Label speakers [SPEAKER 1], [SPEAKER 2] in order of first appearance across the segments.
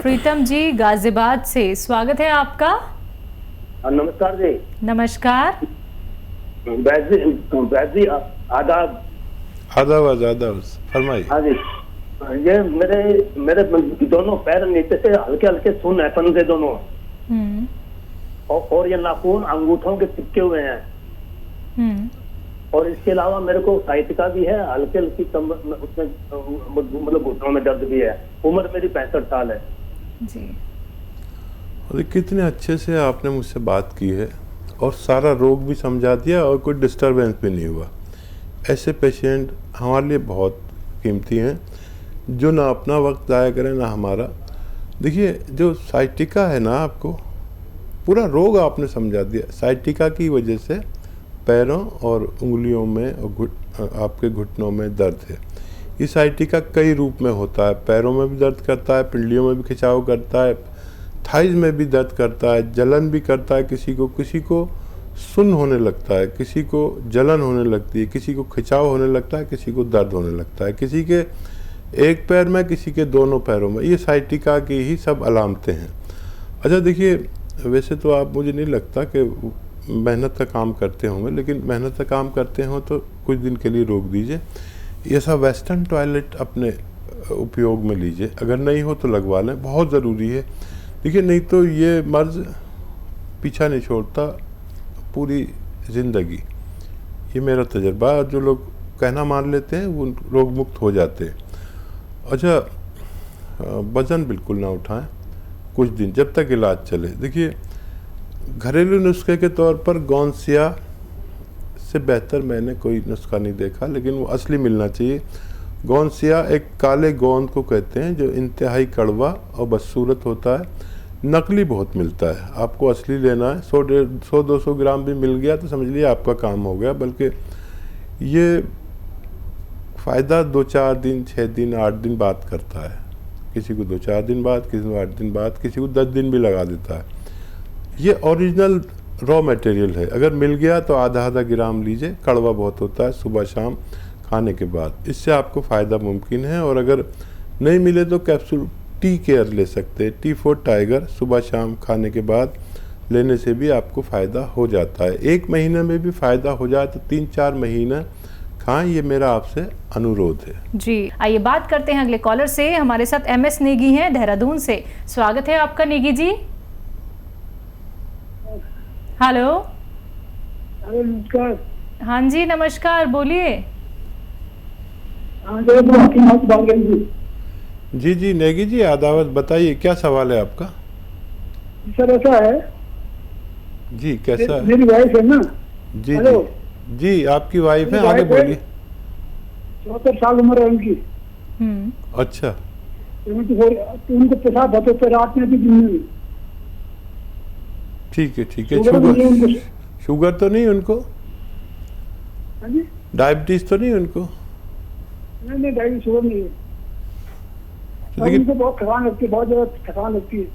[SPEAKER 1] प्रीतम जी गाजियाबाद से स्वागत है आपका।
[SPEAKER 2] नमस्कार जी।
[SPEAKER 1] नमस्कार।
[SPEAKER 2] वैद जी आदाब।
[SPEAKER 3] आदाब फरमाइए।
[SPEAKER 2] हाँ जी, ये मेरे दोनों पैर नीचे से हल्के हल्के सुन्नपन से दोनों, और ये नाखून अंगूठों के चिपके हुए हैं। और इसके अलावा मेरे को साहित्य भी है, हल्की हल्की कमर में, उसमें मतलब घुटनों में दर्द भी है। उम्र मेरी 65 साल है
[SPEAKER 1] जी।
[SPEAKER 3] और कितने अच्छे से आपने मुझसे बात की है और सारा रोग भी समझा दिया और कोई डिस्टरबेंस भी नहीं हुआ। ऐसे पेशेंट हमारे लिए बहुत कीमती हैं, जो ना अपना वक्त ज़ाया करें ना हमारा। देखिए, जो साइटिका है ना, आपको पूरा रोग आपने समझा दिया। साइटिका की वजह से पैरों और उंगलियों में और आपके घुटनों में दर्द है। ये साइटिका कई रूप में होता है। पैरों में भी दर्द करता है, पिंडलियों में भी खिंचाव करता है, थाइज में भी दर्द करता है, जलन भी करता है। किसी को सुन्न होने लगता है, किसी को जलन होने लगती है, किसी को खिंचाव होने लगता है, किसी को दर्द होने लगता है, किसी के एक पैर में, किसी के दोनों पैरों में। ये साइटिका की ही सब अलामतें हैं। अच्छा देखिए, वैसे तो आप, मुझे नहीं लगता कि मेहनत का काम करते होंगे, लेकिन मेहनत का काम करते हो तो कुछ दिन के लिए रोक दीजिए। ये सब वेस्टर्न टॉयलेट अपने उपयोग में लीजिए, अगर नहीं हो तो लगवा लें, बहुत ज़रूरी है। देखिए, नहीं तो ये मर्ज़ पीछा नहीं छोड़ता पूरी ज़िंदगी। ये मेरा तजर्बा है। जो लोग कहना मान लेते हैं वो रोग मुक्त हो जाते हैं। अच्छा, वज़न बिल्कुल ना उठाएं कुछ दिन, जब तक इलाज चले। देखिए, घरेलू नुस्खे के तौर पर गौनसिया से बेहतर मैंने कोई नुस्खा नहीं देखा, लेकिन वो असली मिलना चाहिए। गौनसिया एक काले गोंद को कहते हैं, जो इंतहाई कड़वा और बदसूरत होता है। नकली बहुत मिलता है, आपको असली लेना है। 100-200 ग्राम भी मिल गया तो समझ लिए आपका काम हो गया। बल्कि ये फ़ायदा 2-4 दिन, 6 दिन, 8 दिन बाद करता है। किसी को 2-4 दिन बाद, किसी को 8 दिन बाद, किसी को 10 दिन भी लगा देता है। ये ओरिजिनल रॉ मटेरियल है। अगर मिल गया तो आधा ग्राम लीजिए। कड़वा बहुत होता है, सुबह शाम खाने के बाद, इससे आपको फ़ायदा मुमकिन है। और अगर नहीं मिले तो कैप्सूल टी केयर ले सकते हैं, टी फॉर टाइगर, सुबह शाम खाने के बाद लेने से भी आपको फ़ायदा हो जाता है। 1 महीने में भी फ़ायदा हो जाए तो 3-4 महीने खाएं, ये मेरा आपसे अनुरोध है
[SPEAKER 1] जी। आइए बात करते हैं अगले कॉलर से। हमारे साथ MS नेगी हैं देहरादून से। स्वागत है आपका नेगी जी। हेलो।
[SPEAKER 4] नमस्कार।
[SPEAKER 1] हाँ जी नमस्कार, बोलिए।
[SPEAKER 3] जी नेगी जी, आदावत, बताइए क्या सवाल है आपका।
[SPEAKER 4] सर ऐसा है
[SPEAKER 3] जी, कैसा है?
[SPEAKER 4] मेरी वाइफ है ना।
[SPEAKER 3] जी जी, आपकी वाइफ है, आगे बोलिए।
[SPEAKER 4] 74 साल उम्र है उनकी।
[SPEAKER 3] अच्छा,
[SPEAKER 4] उनको पेशाब होते थे रात में भी, दिन में भी।
[SPEAKER 3] ठीक है। शुगर तो नहीं उनको? डायबिटीज तो नहीं उनको?
[SPEAKER 4] नहीं, डायबिटीज शुगर नहीं है। उनको बहुत थकान लगती है, बहुत ज़्यादा थकान लगती है।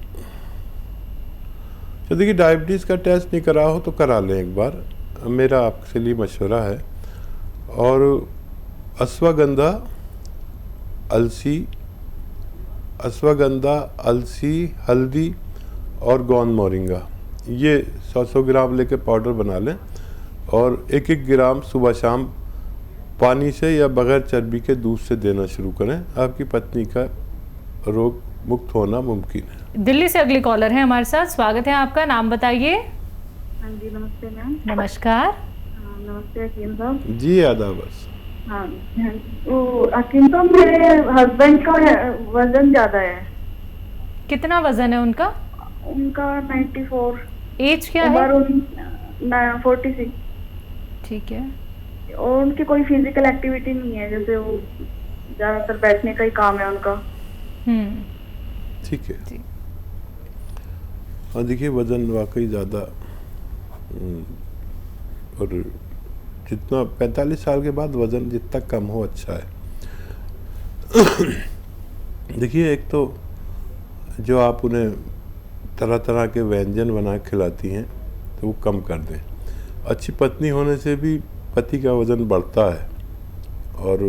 [SPEAKER 3] तो देखिए, डायबिटीज़ का टेस्ट नहीं करा हो तो करा लें एक बार, मेरा आपके लिए मशवरा है। और अश्वगंधा, अलसी, हल्दी और गोंद मोरिंगा, ये 100 ग्राम लेके पाउडर बना लें और 1 ग्राम सुबह शाम पानी से या बगैर चर्बी के दूध से देना शुरू करें। आपकी पत्नी का रोग मुक्त होना मुमकिन है।
[SPEAKER 1] दिल्ली से अगली कॉलर है हमारे साथ। स्वागत है आपका, नाम बताइए।
[SPEAKER 5] हाँ जी, नमस्ते मैम।
[SPEAKER 1] नमस्कार।
[SPEAKER 5] नमस्ते हकीम साहब
[SPEAKER 3] जी, आदाब।
[SPEAKER 5] हाँ, तो हकीम साहब, मेरे हस्बैंड का वजन ज्यादा है।
[SPEAKER 1] कितना वजन है उनका?
[SPEAKER 5] उनका 94।
[SPEAKER 1] एज क्या है?
[SPEAKER 5] 46।
[SPEAKER 1] ठीक है।
[SPEAKER 5] और उनकी कोई फिजिकल एक्टिविटी नहीं है, जैसे वो ज्यादातर बैठने का ही काम है उनका।
[SPEAKER 3] ठीक है। और देखिए, वजन वाकई ज़्यादा, और जितना 45 साल के बाद वज़न जितना कम हो अच्छा है। देखिए, एक तो जो आप उन्हें तरह तरह के व्यंजन बना के खिलाती हैं तो वो कम कर दें। अच्छी पत्नी होने से भी पति का वज़न बढ़ता है। और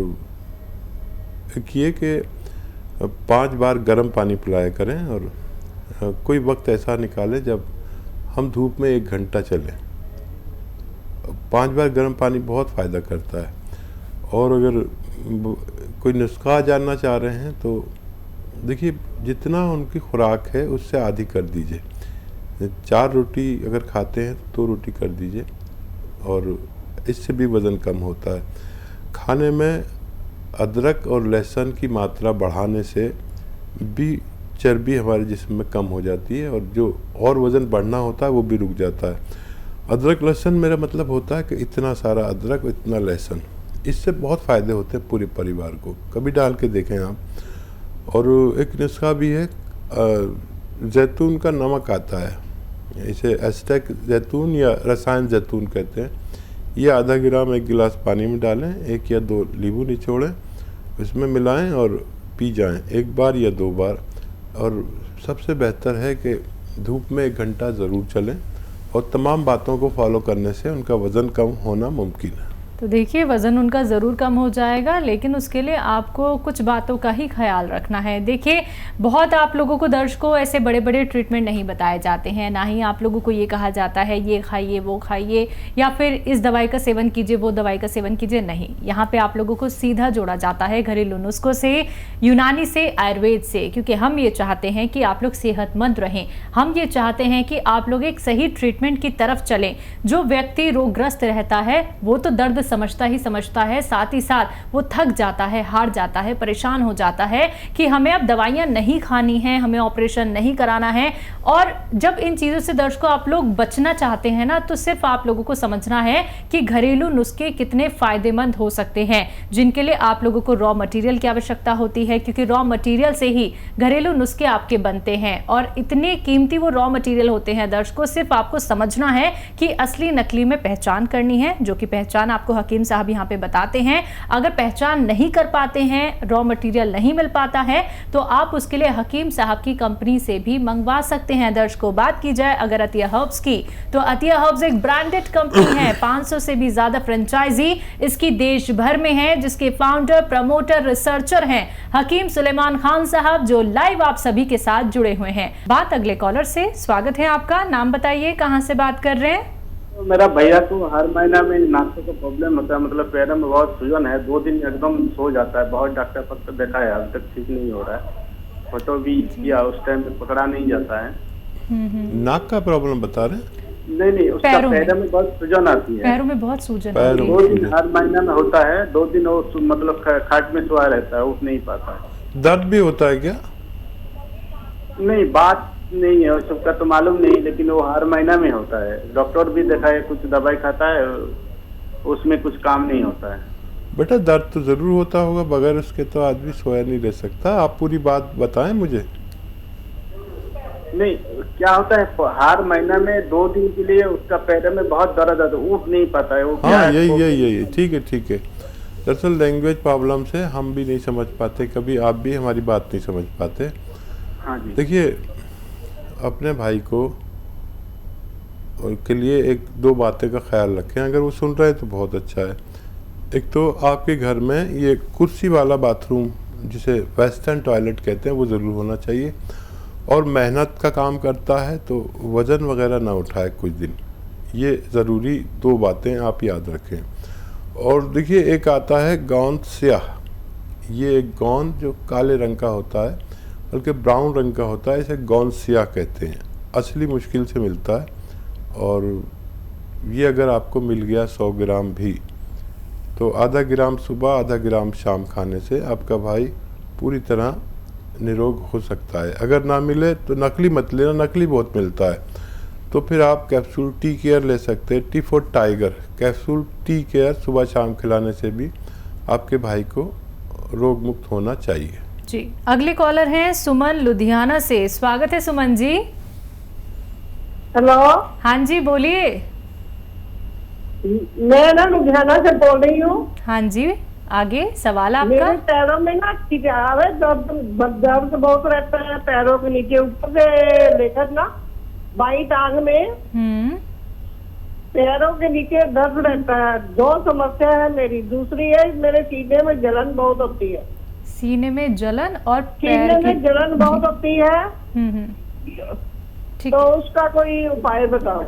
[SPEAKER 3] एक ये कि 5 बार गर्म पानी पिलाया करें और कोई वक्त ऐसा निकालें जब हम धूप में 1 घंटा चलें। 5 बार गर्म पानी बहुत फ़ायदा करता है। और अगर कोई नुस्खा जानना चाह रहे हैं तो देखिए, जितना उनकी खुराक है उससे आधी कर दीजिए। 4 रोटी अगर खाते हैं तो 2 रोटी कर दीजिए और इससे भी वज़न कम होता है। खाने में अदरक और लहसुन की मात्रा बढ़ाने से भी चर्बी हमारे जिस्म में कम हो जाती है और जो और वज़न बढ़ना होता है वो भी रुक जाता है। अदरक लहसुन मेरा मतलब होता है कि इतना सारा अदरक, इतना लहसुन, इससे बहुत फ़ायदे होते हैं पूरे परिवार को। कभी डाल के देखें आप। और एक नुस्खा भी है, जैतून का नमक आता है, इसे एस्टेक जैतून या रसायन जैतून कहते हैं। ये आधा ग्राम 1 गिलास पानी में डालें, 1 या 2 नींबू निचोड़ें, उसमें मिलाएं और पी जाएं 1 बार या 2 बार। और सबसे बेहतर है कि धूप में 1 घंटा ज़रूर चलें और तमाम बातों को फॉलो करने से उनका वज़न कम होना मुमकिन है।
[SPEAKER 1] तो देखिए, वज़न उनका ज़रूर कम हो जाएगा, लेकिन उसके लिए आपको कुछ बातों का ही ख्याल रखना है। देखिए, बहुत आप लोगों को, दर्शकों, ऐसे बड़े बड़े ट्रीटमेंट नहीं बताए जाते हैं, ना ही आप लोगों को ये कहा जाता है ये खाइए वो खाइए या फिर इस दवाई का सेवन कीजिए वो दवाई का सेवन कीजिए। नहीं, यहाँ पे आप लोगों को सीधा जोड़ा जाता है घरेलू नुस्खों से, यूनानी से, आयुर्वेद से, क्योंकि हम ये चाहते हैं कि आप लोग सेहतमंद रहें। हम ये चाहते हैं कि आप लोग एक सही ट्रीटमेंट की तरफ चलें। जो व्यक्ति रोगग्रस्त रहता है वो तो दर्द समझता है, साथ ही साथ वो थक जाता है, हार जाता है, परेशान हो जाता है कि हमें अब दवाइयां नहीं खानी है, हमें ऑपरेशन नहीं कराना है। और जब इन चीज़ों से दर्शकों आप लोग बचना चाहते हैं ना, तो सिर्फ आप लोगों को समझना है कि घरेलू नुस्खे कितने फायदेमंद हो सकते हैं, जिनके लिए आप लोगों को रॉ मटेरियल की आवश्यकता होती है, क्योंकि रॉ मटेरियल से ही घरेलू नुस्खे आपके बनते हैं और इतने कीमती वो रॉ मटेरियल होते हैं। दर्शकों, सिर्फ आपको समझना है कि असली नकली में पहचान करनी है, जो कि पहचान आपको हकीम साहब यहाँ पे बताते हैं। अगर पहचान नहीं कर पाते हैं, रॉ मटेरियल नहीं मिल पाता है, तो आप उसके लिए हकीम साहब की कंपनी से भी मंगवा सकते हैं। दर्शकों, बात की जाए अगर अतिया हर्ब्स की, तो अतिया हर्ब्स एक ब्रांडेड कंपनी है। 500 से भी ज्यादा फ्रेंचाइजी इसकी देश भर में है, जिसके फाउंडर, प्रमोटर, रिसर्चर हैं हकीम सुलेमान खान साहब, जो लाइव आप सभी के साथ जुड़े हुए हैं। बात अगले कॉलर से। स्वागत है आपका, नाम बताइए, कहां से बात कर रहे हैं?
[SPEAKER 6] मेरा भैया को हर महीना में नाश्ते का प्रॉब्लम होता है, मतलब पैर में बहुत सूजन है, 2 दिन एकदम सो जाता है। बहुत डॉक्टर पर देखा है, अभी तक ठीक नहीं हो रहा है। फोटो भी किया, उस टाइम में पकड़ा नहीं जाता है।
[SPEAKER 3] नाक का प्रॉब्लम बता रहे हैं?
[SPEAKER 6] नहीं, उसका पैर में बहुत सूजन आती है।
[SPEAKER 1] पैरों में बहुत सूजन,
[SPEAKER 6] 2 दिन हर महीना में होता है। 2 दिन वो मतलब खाट में सोया रहता है, उठ नहीं पाता है।
[SPEAKER 3] दर्द भी होता है क्या?
[SPEAKER 6] नहीं, बात नहीं है सबका तो मालूम नहीं, लेकिन वो हर महीना में होता है। डॉक्टर भी देखा है, कुछ दवाई खाता है, उसमें कुछ काम नहीं होता है।
[SPEAKER 3] बेटा, दर्द तो जरूर होता होगा, बगैर उसके तो आदमी सोया नहीं रह सकता। आप पूरी बात बताएं मुझे।
[SPEAKER 6] नहीं, क्या होता है, हर महीना में 2 दिन के लिए उसका पैर में बहुत दर्द आता है, उठ नहीं पाता है वो।
[SPEAKER 3] हाँ, यही ठीक है। दरअसल लैंग्वेज प्रॉब्लम से हम भी नहीं समझ पाते, कभी आप भी हमारी बात नहीं समझ पाते।
[SPEAKER 6] हाँ जी।
[SPEAKER 3] देखिए, अपने भाई को और के लिए 1-2 बातें का ख्याल रखें। अगर वो सुन रहे हैं तो बहुत अच्छा है। एक तो आपके घर में ये कुर्सी वाला बाथरूम, जिसे वेस्टर्न टॉयलेट कहते हैं, वो ज़रूर होना चाहिए। और मेहनत का काम करता है तो वज़न वगैरह ना उठाए कुछ दिन, ये ज़रूरी 2 बातें आप याद रखें। और देखिए, एक आता है गोंद स्याह। ये एक गोंद जो काले रंग का होता है, बल्कि ब्राउन रंग का होता है, इसे गोंद स्याह कहते हैं। असली मुश्किल से मिलता है और ये अगर आपको मिल गया 100 ग्राम भी, तो आधा ग्राम सुबह, आधा ग्राम शाम खाने से आपका भाई पूरी तरह निरोग हो सकता है। अगर ना मिले तो नकली मत लेना, नकली बहुत मिलता है। तो फिर आप कैप्सूल टी केयर ले सकते हैं, T for tiger capsule tea care सुबह शाम खिलाने से भी आपके भाई को रोग मुक्त होना चाहिए।
[SPEAKER 1] जी, अगले कॉलर हैं सुमन लुधियाना से। स्वागत है सुमन जी।
[SPEAKER 7] हेलो।
[SPEAKER 1] हाँ जी, बोलिए।
[SPEAKER 7] मैं ना लुधियाना से बोल रही हूँ।
[SPEAKER 1] हाँ जी, आगे सवाल आपका।
[SPEAKER 7] मेरे पैरों में ना दर्द बहुत रहता है, पैरों के नीचे ऊपर से लेकर ना बाई टांग में पैरों के नीचे दर्द रहता है। 2 समस्या है मेरी। दूसरी है, मेरे सीने में जलन बहुत होती है।
[SPEAKER 1] सीने में जलन और
[SPEAKER 7] सीने
[SPEAKER 1] पैर
[SPEAKER 7] में जलन बहुत होती है,
[SPEAKER 1] ठीक
[SPEAKER 7] तो उसका कोई उपाय बताओ।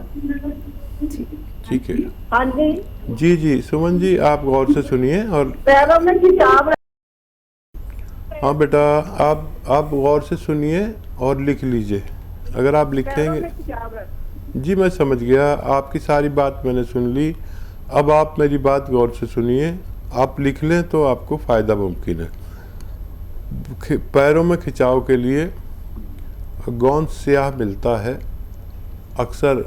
[SPEAKER 3] ठीक है।
[SPEAKER 7] हाँ जी।
[SPEAKER 3] जी जी सुमन जी, आप गौर से सुनिए और
[SPEAKER 7] पैरों में खिंचाव।
[SPEAKER 3] हाँ बेटा, आप गौर से सुनिए और लिख लीजिए। अगर आप लिखेंगे। जी मैं समझ गया, आपकी सारी बात मैंने सुन ली। अब आप मेरी बात गौर से सुनिए, आप लिख लें तो आपको फ़ायदा मुमकिन है। पैरों में खिंचाव के लिए गोंद स्याह मिलता है, अक्सर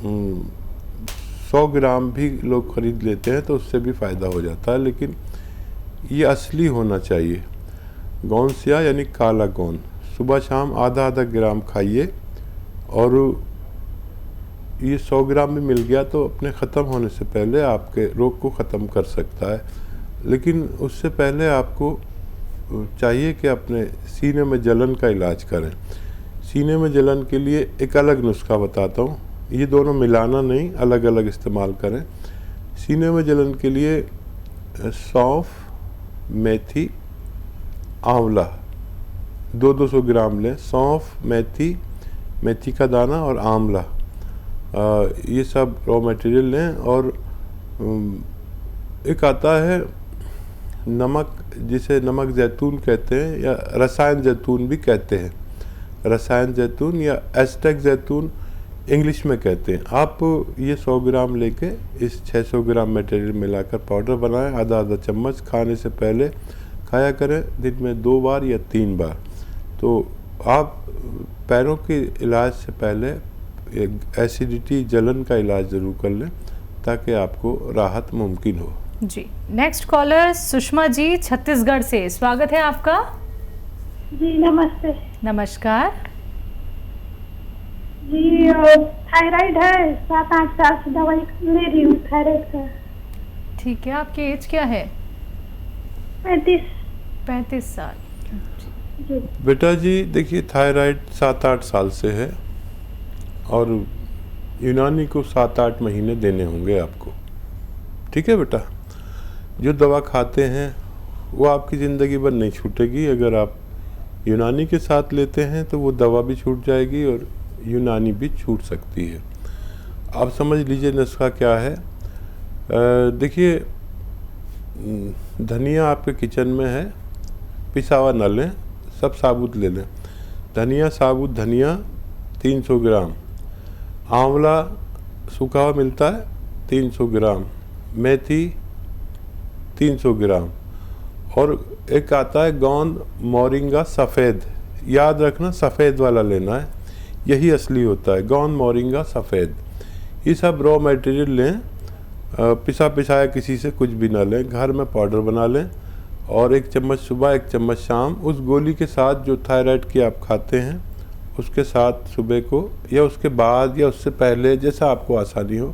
[SPEAKER 3] 100 ग्राम भी लोग खरीद लेते हैं तो उससे भी फ़ायदा हो जाता है, लेकिन ये असली होना चाहिए। गोंद स्याह यानी काला गोंद, सुबह शाम आधा आधा ग्राम खाइए। और ये 100 ग्राम भी मिल गया तो अपने ख़त्म होने से पहले आपके रोग को ख़त्म कर सकता है। लेकिन उससे पहले आपको चाहिए कि अपने सीने में जलन का इलाज करें। सीने में जलन के लिए एक अलग नुस्खा बताता हूँ, ये दोनों मिलाना नहीं, अलग अलग इस्तेमाल करें। सीने में जलन के लिए सौंफ, मेथी, आंवला 200 ग्राम लें। सौंफ, मेथी का दाना और आंवला, ये सब रॉ मटेरियल लें। और एक आता है नमक, जिसे नमक जैतून कहते हैं या रसायन जैतून भी कहते हैं, रसायन जैतून या एस्टेक जैतून इंग्लिश में कहते हैं। आप ये 100 ग्राम लेके इस 600 ग्राम मटेरियल मिलाकर पाउडर बनाएं, आधा आधा चम्मच खाने से पहले खाया करें, दिन में 2 बार या 3 बार। तो आप पैरों के इलाज से पहले एसिडिटी जलन का इलाज ज़रूर कर लें ताकि आपको राहत मुमकिन हो।
[SPEAKER 1] जी नेक्स्ट कॉलर सुषमा जी छत्तीसगढ़ से, स्वागत है आपका।
[SPEAKER 8] जी नमस्ते।
[SPEAKER 1] नमस्कार
[SPEAKER 8] जी, थायराइड है, 7-8 साल से दवाई ले रही हूँ थायराइड का।
[SPEAKER 1] ठीक है, आपकी एज क्या है? 35 साल।
[SPEAKER 8] जी
[SPEAKER 3] बेटा जी देखिए, थायराइड 7-8 साल से है और यूनानी को 7-8 महीने देने होंगे आपको। ठीक है बेटा, जो दवा खाते हैं वो आपकी ज़िंदगी भर नहीं छूटेगी। अगर आप यूनानी के साथ लेते हैं तो वो दवा भी छूट जाएगी और यूनानी भी छूट सकती है। आप समझ लीजिए नुस्खा क्या है। देखिए, धनिया आपके किचन में है, पिसा हुआ न लें, सब साबुत ले लें। धनिया, साबुत धनिया 300 ग्राम, आंवला सूखा हुआ मिलता है 300 ग्राम, मेथी 300 ग्राम, और एक आता है गोंद मोरिंगा सफ़ेद, याद रखना सफ़ेद वाला लेना है, यही असली होता है गोंद मोरिंगा सफ़ेद। ये सब रॉ मटेरियल लें, पिसा पिसाया किसी से कुछ भी ना लें, घर में पाउडर बना लें और 1 चम्मच सुबह 1 चम्मच शाम उस गोली के साथ जो थायराइड की आप खाते हैं उसके साथ सुबह को या उसके बाद या उससे पहले जैसा आपको आसानी हो,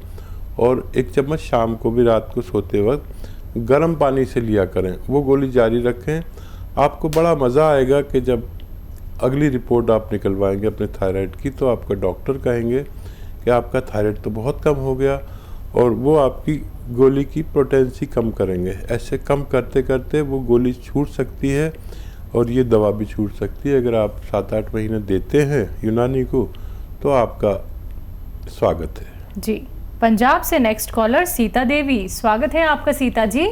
[SPEAKER 3] और 1 चम्मच शाम को भी रात को सोते वक्त गर्म पानी से लिया करें। वो गोली जारी रखें। आपको बड़ा मज़ा आएगा कि जब अगली रिपोर्ट आप निकलवाएंगे अपने थायराइड की तो आपका डॉक्टर कहेंगे कि आपका थायराइड तो बहुत कम हो गया, और वो आपकी गोली की पोटेंसी कम करेंगे। ऐसे कम करते करते वो गोली छूट सकती है और ये दवा भी छूट सकती है। अगर आप 7-8 महीने देते हैं यूनानी को तो आपका स्वागत है।
[SPEAKER 1] जी पंजाब से नेक्स्ट कॉलर सीता देवी, स्वागत है आपका सीता जी।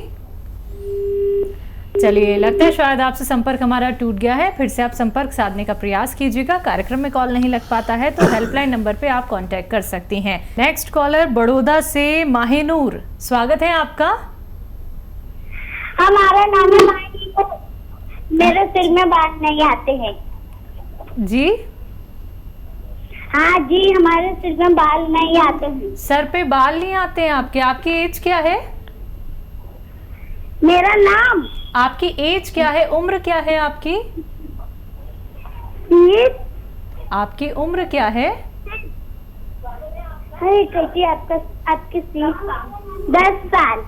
[SPEAKER 1] चलिए, लगता है शायद आपसे संपर्क हमारा टूट गया है, फिर से आप संपर्क साधने का प्रयास कीजिएगा। कार्यक्रम में कॉल नहीं लग पाता है तो हेल्पलाइन नंबर पे आप कांटेक्ट कर सकती हैं। नेक्स्ट कॉलर बड़ौदा से माहिनूर, स्वागत है आपका।
[SPEAKER 8] हमारा नाम है माहिनूर, मेरे सिर में बाल नहीं आते हैं।
[SPEAKER 1] जी
[SPEAKER 8] हाँ जी, हमारे सिर में बाल नहीं आते हैं।
[SPEAKER 1] सर पे बाल नहीं आते हैं आपके? आपकी एज क्या है?
[SPEAKER 8] मेरा नाम,
[SPEAKER 1] आपकी एज क्या है, उम्र क्या है आपकी? आपकी उम्र क्या है?
[SPEAKER 8] अरे कैसी आपकी 10 साल।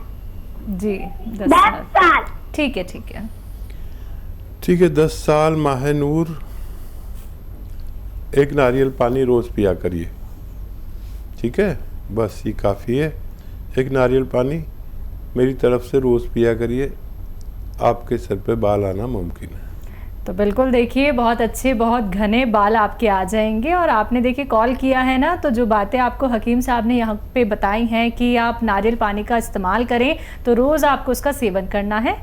[SPEAKER 1] जी
[SPEAKER 8] 10 साल।
[SPEAKER 1] ठीक है ठीक है
[SPEAKER 3] ठीक है, 10 साल माहिनूर। एक नारियल पानी रोज़ पिया करिए, ठीक है, बस ये काफ़ी है। एक नारियल पानी मेरी तरफ से रोज़ पिया करिए। आपके सर पे बाल आना मुमकिन है।
[SPEAKER 1] तो बिल्कुल देखिए, बहुत अच्छे, बहुत घने बाल आपके आ जाएंगे। और आपने देखिए कॉल किया है ना, तो जो बातें आपको हकीम साहब ने यहाँ पे बताई हैं कि आप नारियल पानी का इस्तेमाल करें, तो रोज़ आपको उसका सेवन करना है।